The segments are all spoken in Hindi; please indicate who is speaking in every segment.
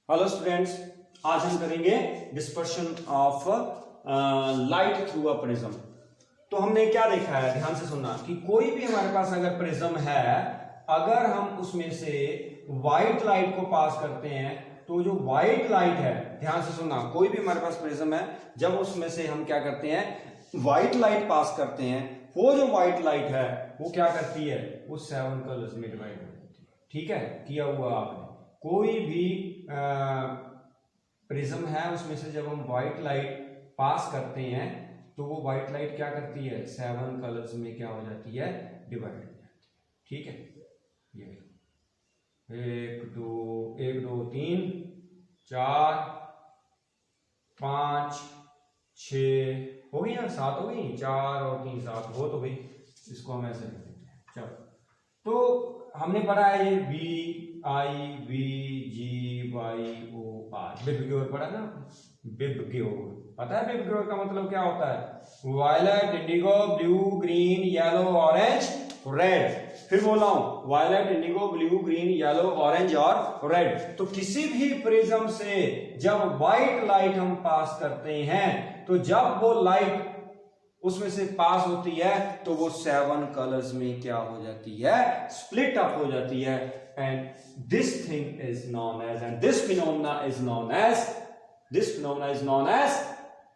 Speaker 1: हेलो स्टूडेंट्स, आज हम करेंगे dispersion of light through a prism. तो हमने क्या देखा है, ध्यान से सुनना कि कोई भी हमारे पास अगर प्रिज्म है, अगर हम उसमें से व्हाइट लाइट को पास करते हैं तो जो व्हाइट लाइट है, ध्यान से सुनना, कोई भी हमारे पास प्रिज्म है, जब उसमें से हम क्या करते हैं, व्हाइट लाइट पास करते हैं, वो जो व्हाइट लाइट है वो क्या करती है, वो 7 कलर्स में डिवाइड हो जाती है। ठीक है, किया हुआ आपने कोई भी प्रिज्म है, उसमें से जब हम व्हाइट लाइट पास करते हैं तो वो व्हाइट लाइट क्या करती है, 7 कलर्स में क्या हो जाती है, डिवाइड हो जाती है। ठीक है, ये 1 2 3 4 5 6 हो गई ना, 7 हो गई, 4 और 3 7 हो तो गई। इसको हम ऐसे लिख देते हैं। चलो, तो हमने पढ़ा है ये BIVGYOR, बिबग्योर पढ़ा ना, बिबग्योर। पता है बिबग्योर का मतलब क्या होता है? Violet, indigo, blue, green, yellow, orange, red. फिर बोल रहा हूं, violet, indigo, blue, green, yellow, orange और रेड। तो किसी भी प्रिज्म से जब व्हाइट लाइट हम पास करते हैं, तो जब वो लाइट उसमें से पास होती है तो वो 7 कलर्स में क्या हो जाती है, स्प्लिट अप हो जाती है। And this thing is known as, and this phenomena is known as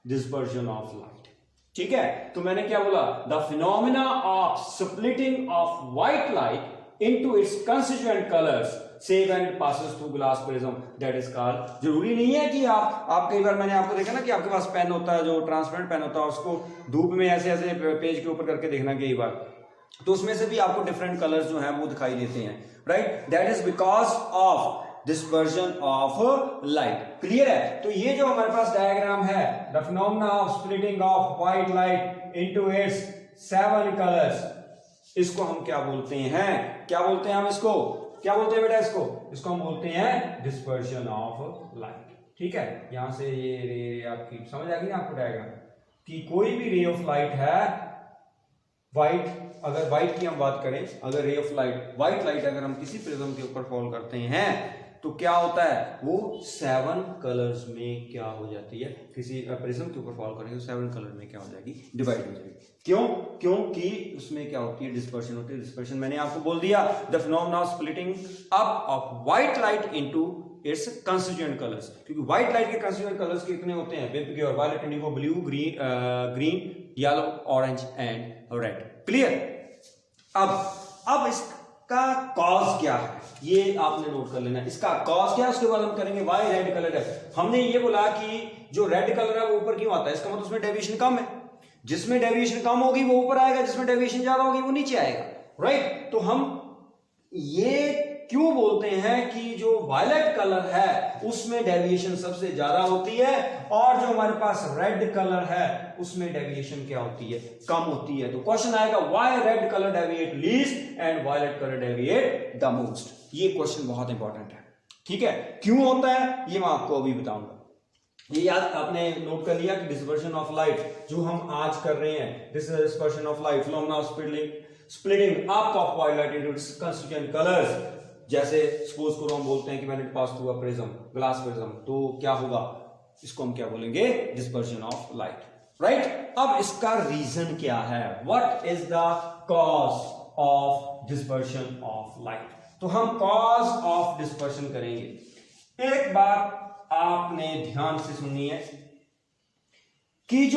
Speaker 1: dispersion of light. ठीक है, तो मैंने क्या बोला, the phenomena of splitting of white light into its constituent colours save and passes through glass prism, that is called। जरूरी नहीं है कि आप कई बार, मैंने आपको देखा ना कि आपके पास पेन होता है, जो ट्रांसपेरेंट पेन होता है, उसको धूप में ऐसे ऐसे पेज के ऊपर करके देखना कई बार, तो उसमें से भी आपको डिफरेंट कलर्स जो हैं वो दिखाई देते हैं, right. That is because of dispersion of light. Clear है? तो ये जो हमारे पास डायग्राम है, the phenomena of splitting of white light into it's 7 colours, इसको हम क्या बोलते हैं, हम इसको क्या बोलते हैं बेटा, इसको हम बोलते हैं डिस्पर्शन ऑफ लाइट। ठीक है, यहां से ये रे आपकी समझ आ गई ना आपको डायग्राम, कि कोई भी रे ऑफ लाइट है, व्हाइट, अगर व्हाइट की हम बात करें, अगर ray of light, white light अगर हम किसी प्रिज्म के ऊपर फॉल करते हैं तो क्या होता है, वो 7 कलर्स में क्या हो जाती है, किसी प्रिज्म के ऊपर फॉल करेंगे तो 7 कलर में क्या हो जाएगी, डिवाइड हो जाएगी। क्योंकि उसमें क्या होती है, डिस्पर्शन होती है। डिस्पर्शन मैंने आपको बोल दिया, the phenomena of splitting up of white light into its constituent colours. क्योंकि व्हाइट लाइट के कंस्टिट्यूएंट कलर्स कितने होते हैं, VIBGYOR, violet, indigo, blue, green, yellow, orange and red. Clear? अब इसका कॉज क्या है, ये आपने नोट कर लेना। इसका कॉज क्या है, उसके बाद हम करेंगे व्हाई रेड कलर है। हमने ये बोला कि जो रेड कलर है वो ऊपर क्यों आता है, इसका मतलब उसमें डेविएशन कम है। जिसमें डेविएशन कम होगी वो ऊपर आएगा, जिसमें डेविएशन ज्यादा होगी वो नीचे आएगा, राइट। तो हम ये क्यों बोलते हैं कि जो वायलेट कलर है उसमें डेविएशन सबसे ज्यादा होती है, और जो हमारे पास रेड कलर है उसमें डेविएशन क्या होती है, कम होती है। तो क्वेश्चन आएगा, why red colour deviate least and violet colour deviate the most. ये क्वेश्चन बहुत इंपॉर्टेंट है। ठीक है, क्यों होता है ये मैं आपको अभी बताऊंगा। ये याद आपने नोट कर लिया कि डिस्पर्शन ऑफ लाइट जो हम आज कर रहे हैं, this is dispersion of light, phenomena of splitting up of white light into its constituent colours. जैसे सपोज करो हम बोलते हैं कि मैंने pass through a prism, glass prism, तो क्या होगा, इसको हम क्या बोलेंगे, डिस्पर्शन ऑफ लाइट, राइट। अब इसका रीजन क्या है, what is the cause of dispersion of light. तो हम कॉज ऑफ डिस्पर्शन करेंगे। एक बात आपने ध्यान से सुननी है कि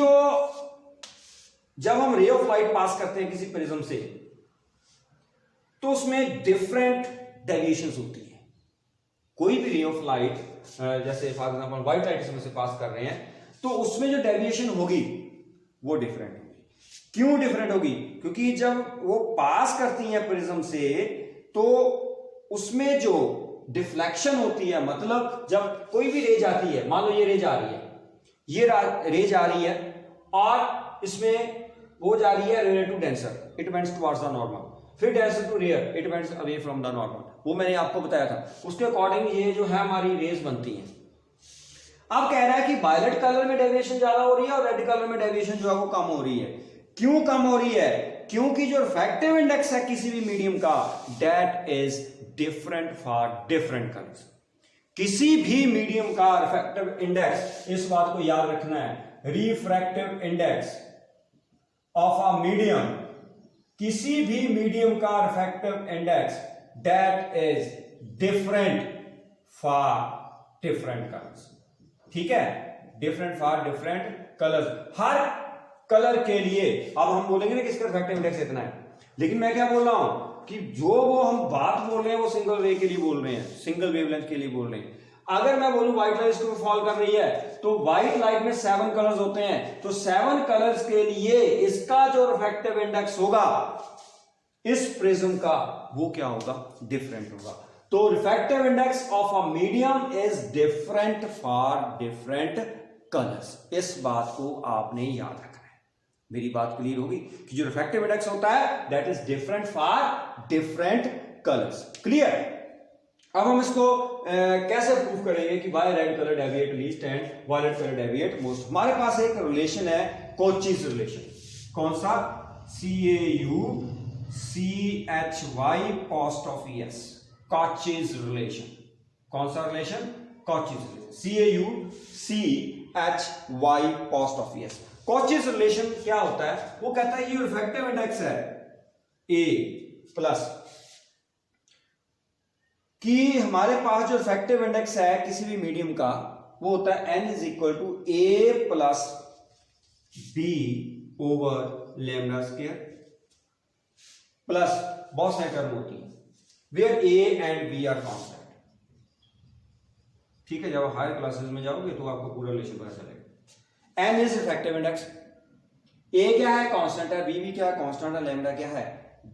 Speaker 1: जब हम रे ऑफ लाइट पास करते हैं किसी प्रिज्म से, तो उसमें डिफरेंट डेविएशंस होती है। कोई भी रे ऑफ लाइट, जैसे फॉर एग्जांपल व्हाइट लाइट इसमें से पास कर रहे हैं, तो उसमें जो डेविएशन होगी वो डिफरेंट होगी। क्यों डिफरेंट होगी? क्योंकि जब वो पास करती हैं प्रिज्म से, तो उसमें जो डिफ्लेक्शन होती है, मतलब जब कोई भी रे जाती है, मान लो ये रे जा रही है, ये रे जा रही है, और इसमें वो जा रही है rare to denser, it bends towards the normal, फिर denser to rare, it bends away from the normal. वो मैंने आपको बताया था, उसके अकॉर्डिंग ये जो है हमारी रेज बनती है। अब कह रहा है कि वायलेट कलर में डेविएशन ज्यादा हो रही है और रेड कलर में डेविएशन जो है वो कम हो रही है। क्यों कम हो रही है? क्योंकि जो रिफ्रैक्टिव इंडेक्स है किसी भी मीडियम का, that is different for different colours. किसी भी मीडियम का रिफ्रैक्टिव इंडेक्स, इस बात को याद रखना है, refractive index of a medium, किसी भी मीडियम का refractive index that is different for different colours. ठीक है, different for different colours, her colour के लिए। अब हम बोलेंगे ना कि इसका रिफ्रैक्टिव इंडेक्स इतना है, लेकिन मैं क्या बोल रहा हूं कि जो वो हम बात बोल रहे हैं वो सिंगल रे के लिए बोल रहे हैं, सिंगल वेवलेंथ के लिए बोल रहे हैं। अगर मैं बोलूं व्हाइट लाइट इसको फॉल कर रही है, तो व्हाइट लाइट में 7 कलर्स होते हैं, तो 7 कलर्स के लिए इसका जो रिफ्रैक्टिव इंडेक्स होगा इस प्रिज्म का, वो क्या होगा, डिफरेंट होगा। तो refractive index of a medium is different for different colours. इस बात को आपने याद रखना है। मेरी बात क्लियर होगी कि जो रिफ्रैक्टिव इंडेक्स होता है that is different for different colours. Clear. अब हम इसको कैसे प्रूव करेंगे कि why red colour deviate least and violet colour deviate most. हमारे पास एक रिलेशन है, कोचीज रिलेशन। कौन सा? CAUCHY post of ES, कोचीज relation. कौन सा relation? Cauchy's relation, CAUCHY post of ES। कोचीज relation क्या होता है? वो कहता है ये रिफ्रैक्टिव इंडेक्स है A प्लस, कि हमारे पास जो रिफ्रैक्टिव इंडेक्स है किसी भी मीडियम का वो होता है n = A plus B over lambda square plus बहुत सारी टर्म होती है where A and B are constant. ठीक है, जब हायर क्लासेस में जाओगे तो आपको पूरा रिलेशन पता चलेगा। n is refractive index, A क्या है? कांस्टेंट है, B भी क्या है? कांस्टेंट है, लैम्डा क्या है?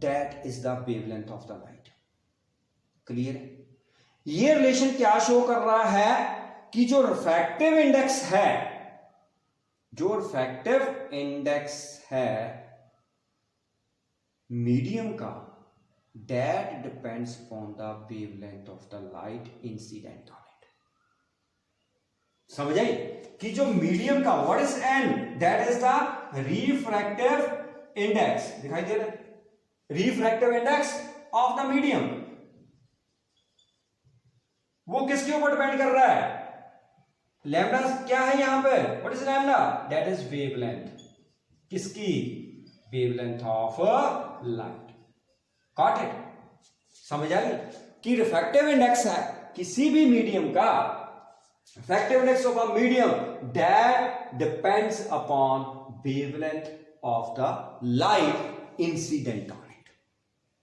Speaker 1: That is the wavelength of the light. Clear है? ये रिलेशन क्या शो कर रहा है कि जो रिफ्रैक्टिव इंडेक्स है, जो रिफ्रैक्टिव इंडेक्स है मीडियम का, that depends upon the wavelength of the light incident on it. समझ आई? कि जो मीडियम का, what is n? That is the refractive index. दिखाई दे रहा है? Refractive index of the medium. वो किसके ऊपर डिपेंड कर रहा है? लैम्डा क्या है यहां पे? What is lambda? That is wavelength. किसकी? Wavelength of light. Got it? समझ आ गई कि रिफ्रैक्टिव इंडेक्स है किसी भी मीडियम का, refractive index of a medium that depends upon wavelength of the light incident on it.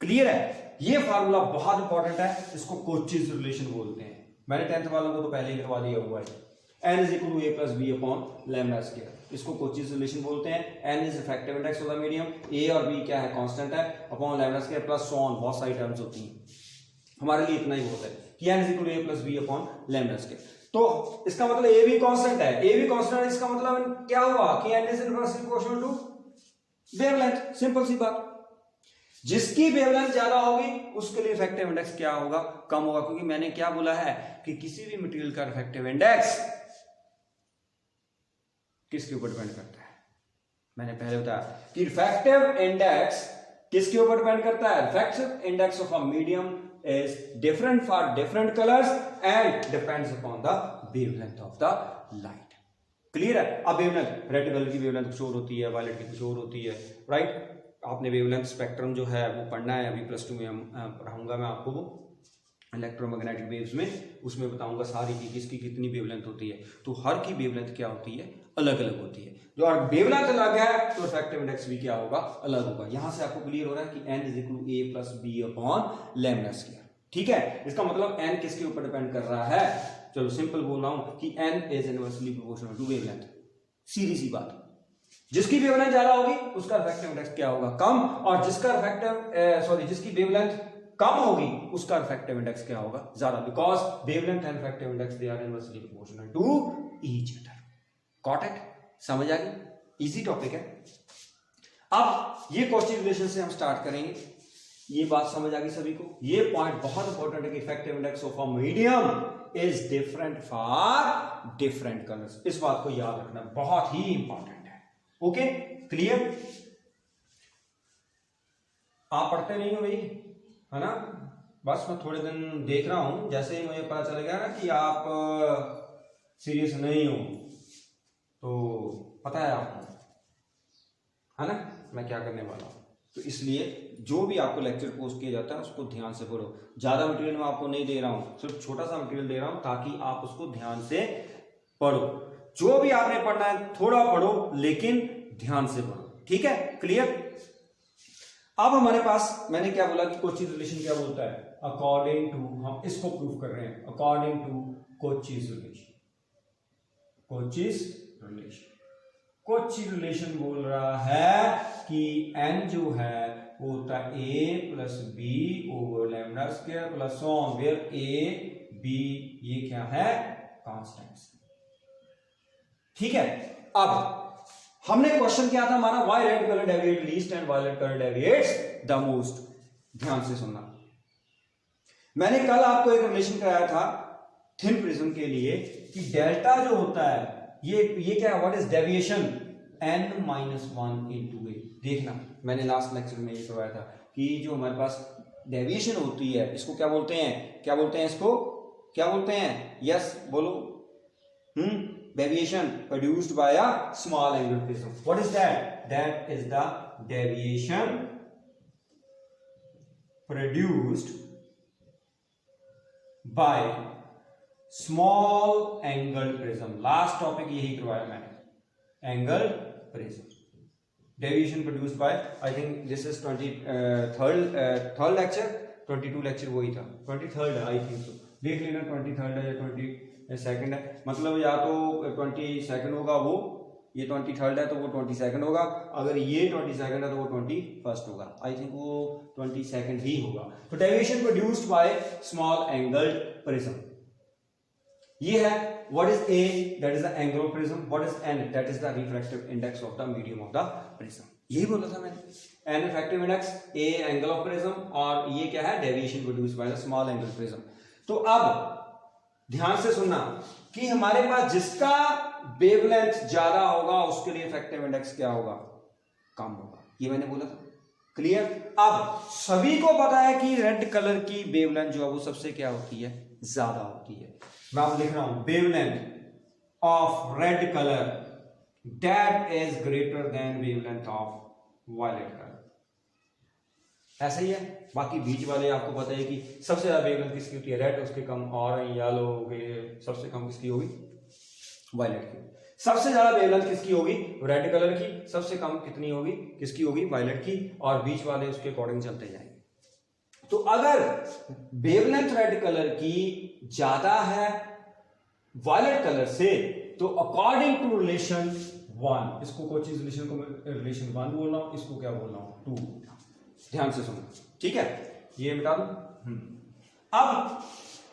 Speaker 1: Clear है? ये फार्मूला बहुत इंपॉर्टेंट है, इसको कोचीज रिलेशन बोलते हैं। मैंने 10th वालों को तो पहले ही करवा दिया हुआ है। n = A + B upon lambda square, इसको कोचीज रिलेशन बोलते हैं। n is refractive index of the medium, A और B क्या है? कांस्टेंट है, upon lambda square plus so on, बहुत सारी टर्म्स होती हैं। हमारे लिए इतना ही बहुत है कि n = A + B upon lambda square. तो इसका मतलब A भी कांस्टेंट है, A भी कांस्टेंट है, इसका मतलब क्या हुआ कि n is inversely proportional to wavelength. Simple सी बात। जिसकी वेवलेंथ ज्यादा होगी उसके लिए इफेक्टिव इंडेक्स क्या होगा? कम होगा, क्योंकि मैंने क्या बोला है कि किसी भी मटेरियल का इफेक्टिव इंडेक्स किसके ऊपर डिपेंड करता है? मैंने पहले बताया कि इफेक्टिव इंडेक्स किसके ऊपर डिपेंड करता है? Effective index of a medium is different for different colours and depends upon the wavelength of the light. Clear है? अब वेवलेंथ, रेड कलर की वेवलेंथ कुछ और होती है, वायलेट की कुछ और होती है, राइट? आपने वेवलेंथ स्पेक्ट्रम जो है वो पढ़ना है, अभी +2 में पढ़ाऊंगा मैं आपको वो इलेक्ट्रोमैग्नेटिक वेव्स में, उसमें बताऊंगा सारी की किसकी कितनी वेवलेंथ होती है। तो हर की वेवलेंथ क्या होती है? अलग अलग होती है। जो वेवलेंथ अलग है तो इफेक्टिव इंडेक्स भी क्या होगा? अलग होगा। यहां से आपको क्लियर हो रहा है कि n = A + B upon lambda square. ठीक है, इसका मतलब n किसके ऊपर डिपेंड कर रहा है? चलो सिंपल बोल रहा हूं कि n is inversely proportional to wavelength. सीधी सी बात। जिसकी वेवलेंथ ज्यादा होगी उसका इफेक्टिव इंडेक्स क्या होगा? कम। और जिसकी वेवलेंथ कम होगी उसका इफेक्टिव इंडेक्स क्या होगा? ज्यादा। Because wavelength and effective index they are inversely proportional to each other. Got it? समझ आ गई? इजी टॉपिक है। अब ये कोची रिलेशन से हम स्टार्ट करेंगे। ये बात समझ आ गई सभी को? ये पॉइंट बहुत इंपॉर्टेंट है कि effective index of a medium is different for different colours. इस बात को याद रखना बहुत ही इंपॉर्टेंट है। Okay, clear? आप पढ़ते नहीं हो भाई, है ना?
Speaker 2: बस मैं थोड़े दिन देख रहा हूं, जैसे ही मुझे पता चलेगा ना कि आप सीरियस नहीं हो, तो पता है आपको, है ना, मैं क्या करने वाला हूं। तो इसलिए जो भी आपको लेक्चर पोस्ट किया जाता है उसको ध्यान से पढ़ो। ज्यादा मटेरियल मैं आपको नहीं दे रहा हूं, सिर्फ छोटा सा मटेरियल दे रहा हूं ताकि आप उसको ध्यान से पढ़ो। जो भी आपने पढ़ना है थोड़ा पढ़ो, लेकिन ध्यान से पढ़ो, ठीक है, क्लियर। अब हमारे पास मैंने क्या बोला कि कोचीज रिलेशन क्या बोलता है, अकॉर्डिंग टू, हम इसको प्रूव कर रहे हैं, according to Cauchy's relation. Cauchy's relation, Cauchy relation बोल रहा है कि n जो है वो होता है a plus B over lambda square plus on, where a b ये क्या है, कांस्टेंट्स, ठीक है। अब हमने क्वेश्चन क्या था हमारा, why red colour deviate least and violet colour deviates the most. ध्यान से सुनना, मैंने कल आपको एक रिलेशन कराया था थिन प्रिज्म के लिए कि डेल्टा जो होता है ये क्या है, what is deviation, n-1 into A. देखना मैंने लास्ट लेक्चर में ये करवाया था कि जो हमारे पास डेविएशन होती है इसको क्या बोलते हैं, क्या बोलते हैं इसको, क्या बोलते हैं, यस बोलो, deviation produced by a small angle prism. What is that? That is the deviation produced by small angle prism. Last topic यही करवाया मैंने, angle prism. Deviation produced by, I think this is 23rd lecture, 22 lecture वही था, 23rd I think so. देख लेना 23rd है या 22nd है, मतलब या तो 22nd होगा वो, ये 23rd है तो वो 22nd होगा, अगर ये 22nd है तो वो 21st होगा, आई थिंक वो 22nd ही होगा। तो deviation produced by small angled prism ये है। What is A, that is the angle of prism, what is N, that is the refractive index of the medium of the prism, यही बोला था मैंने, N refractive index, A angle of prism, और ये क्या है, deviation produced by the small angle prism. तो अब ध्यान से सुनना कि हमारे पास जिसका वेवलेंथ ज्यादा होगा उसके लिए इफेक्टिव इंडेक्स क्या होगा, कम होगा, ये मैंने बोला था, क्लियर। अब सभी को पता है कि रेड कलर की वेवलेंथ जो है वो सबसे क्या होती है, ज्यादा होती है। मैं आपको लिख रहा हूं, wavelength of red colour that is greater than wavelength of violet colour, ऐसा ही है। बाकी बीच वाले आपको पता है कि सबसे ज्यादा वेवलेंथ किसकी होती है, रेड, उसके कम और येलो के सबसे कम किसकी होगी, वायलेट की। सबसे ज्यादा वेवलेंथ किसकी होगी, रेड कलर की, सबसे कम कितनी होगी, किसकी होगी, वायलेट की, और बीच वाले उसके अकॉर्डिंग चलते जाएंगे। तो अगर वेवलेंथ रेड कलर की ज्यादा है वायलेट कलर से, तो अकॉर्डिंग टू रिलेशन 1, इसको कोचीज रिलेशन को रिलेशन 1 बोल रहा हूं, इसको क्या बोल रहा हूं, 2। ध्यान से सुनो, ठीक है, ये मिटा दो। अब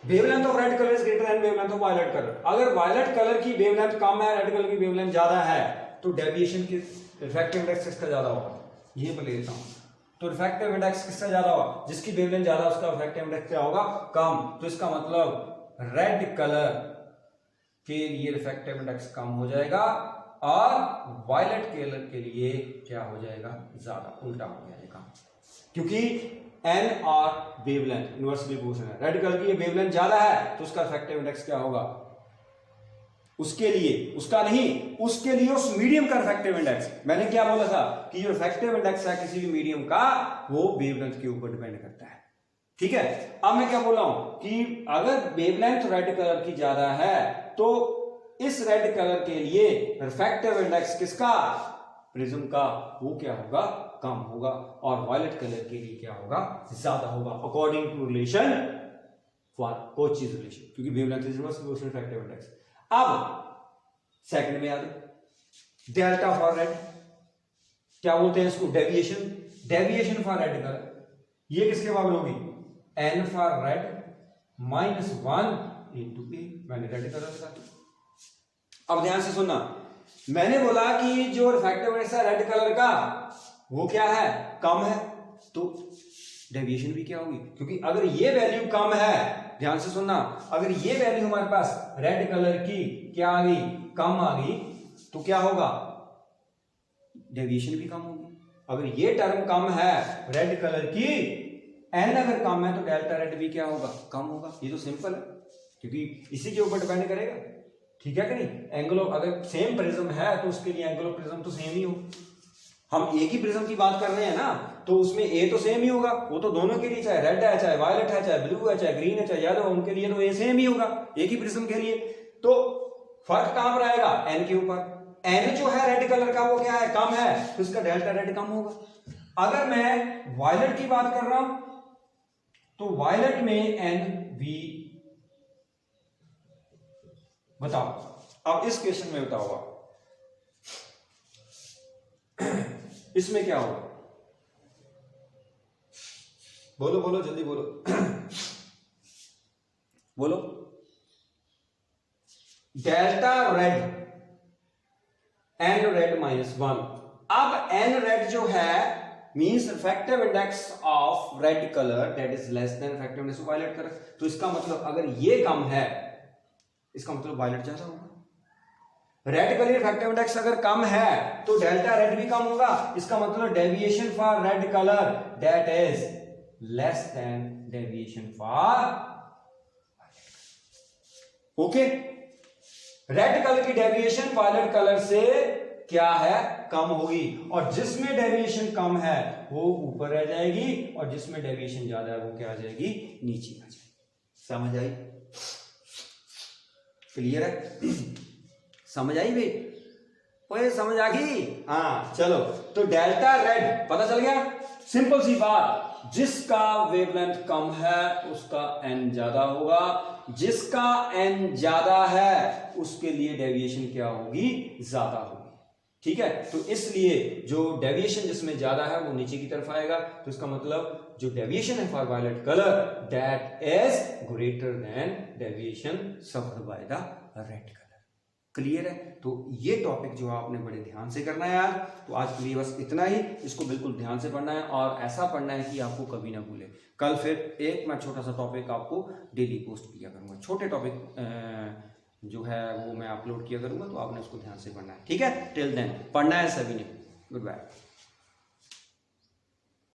Speaker 2: wavelength of red colour is greater than wavelength of violet colour. अगर वायलेट कलर की वेवलेंथ कम है, रेड कलर की वेवलेंथ ज्यादा है, तो डेविएशन की रिफ्रैक्टिव इंडेक्स किसका ज्यादा होगा, ये मैं ले लेता हूं। तो रिफ्रैक्टिव इंडेक्स किसका ज्यादा होगा, जिसकी वेवलेंथ ज्यादा उसका रिफ्रैक्टिव इंडेक्स क्या होगा, कम। तो इसका मतलब रेड कलर के लिए रिफ्रैक्टिव इंडेक्स कम हो जाएगा और वायलेट कलर के लिए क्या हो जाएगा, ज्यादा, उल्टा हो जाएगा, क्योंकि एन और वेवलेंथ इनवर्सली प्रोपोर्शनल है। रेड कलर की वेवलेंथ ज्यादा है तो उसका इफेक्टिव इंडेक्स क्या होगा, उसके लिए, उसका नहीं, उसके लिए उस मीडियम का इफेक्टिव इंडेक्स। मैंने क्या बोला था कि जो इफेक्टिव इंडेक्स है किसी भी मीडियम का वो वेवलेंथ के ऊपर डिपेंड करता है, ठीक है। अब मैं क्या बोल रहा हूं कि अगर वेवलेंथ रेड कलर की ज्यादा है तो इस रेड कलर के लिए रिफ्रैक्टिव इंडेक्स किसका, प्रिज्म का, वो क्या होगा, कम होगा, और वायलेट कलर के लिए क्या होगा, ज्यादा होगा, according to relation for Cauchy's relation, क्योंकि wavelength is inversely proportional to refractive index. अब सेकंड में आ जाओ, डेल्टा फॉर रेड, क्या बोलते हैं इसको, deviation, deviation for red colour, ये किसके बराबर होगी, N for red minus 1 into A, मैंने रेड कलर लिखा। अब ध्यान से सुनना, मैंने बोला कि जो रिफ्रैक्टिव इंडेक्स है रेड कलर का वो क्या है, कम है, तो डेविएशन भी क्या होगी, क्योंकि अगर ये वैल्यू कम है, ध्यान से सुनना, अगर ये वैल्यू हमारे पास रेड कलर की क्या आ गई, कम आ गई, तो क्या होगा, डेविएशन भी कम होगी। अगर ये टर्म कम है रेड कलर की, एन अगर कम है तो डेल्टा रेड भी क्या होगा, कम होगा। ये तो सिंपल है, क्योंकि इसी के ऊपर डिपेंड करेगा, ठीक है कि नहीं। एंगल ऑफ, अगर सेम प्रिज्म है तो उसके लिए एंगल ऑफ प्रिज्म तो सेम ही हो। हम एक ही प्रिज्म की बात कर रहे हैं ना, तो उसमें ए तो सेम ही होगा, वो तो दोनों के लिए, चाहे रेड है, चाहे वायलेट है, चाहे ब्लू है, चाहे ग्रीन है, चाहे येलो है, उनके लिए तो ए सेम ही होगा, एक ही प्रिज्म के लिए। तो फर्क कहां पर आएगा, एन के ऊपर। एन जो है रेड कलर का वो क्या है, कम है, तो इसका डेल्टा रेड कम होगा। अगर मैं वायलेट की बात कर रहा हूं तो वायलेट में एन वी, बताओ अब इस क्वेश्चन में बताओ आप इसमें क्या होगा, बोलो बोलो जल्दी बोलो बोलो। Delta red, N red -1। अब एन रेड जो है means refractive index of red colour that is less than refractive index of violet colour. तो इसका मतलब अगर ये कम है, इसका मतलब वायलेट ज्यादा होगा। रेड कलर रिफ्रैक्टिव इंडेक्स अगर कम है तो डेल्टा रेड भी कम होगा। इसका मतलब deviation for red colour that is less then deviation for, okay. Red colour की डेविएशन वायलेट कलर से क्या है, कम होगी, और जिसमें डेविएशन कम है वो ऊपर रह जाएगी, और जिसमें डेविएशन ज्यादा है वो क्या आ जाएगी, नीचे आ जाएगी। समझ आई, क्लियर है समझ आई भाई, ओए समझ आ गई, हाँ चलो। तो डेल्टा रेड पता चल गया, सिंपल सी बात, जिसका वेवलेंथ कम है उसका एन ज्यादा होगा, जिसका एन ज्यादा है उसके लिए डेविएशन क्या होगी, ज्यादा होगी, ठीक है। तो इसलिए जो डेविएशन जिसमें ज्यादा है वो नीचे की तरफ आएगा, तो इसका मतलब जो डेविएशन है for violet colour that is greater than deviation suffered by the red colour. Clear है। तो ये टॉपिक जो आपने बड़े ध्यान से करना है यार। तो आज के लिए बस इतना ही, इसको बिल्कुल ध्यान से पढ़ना है और ऐसा पढ़ना है कि आपको कभी ना भूले। कल फिर एक मैं छोटा सा टॉपिक आपको डेली पोस्ट किया करूंगा, छोटे टॉपिक जो है वो मैं अपलोड किया करूंगा, तो आपने उसको ध्यान से पढ़ना है, ठीक है। टिल देन पढ़ना है सभी ने। Good bye.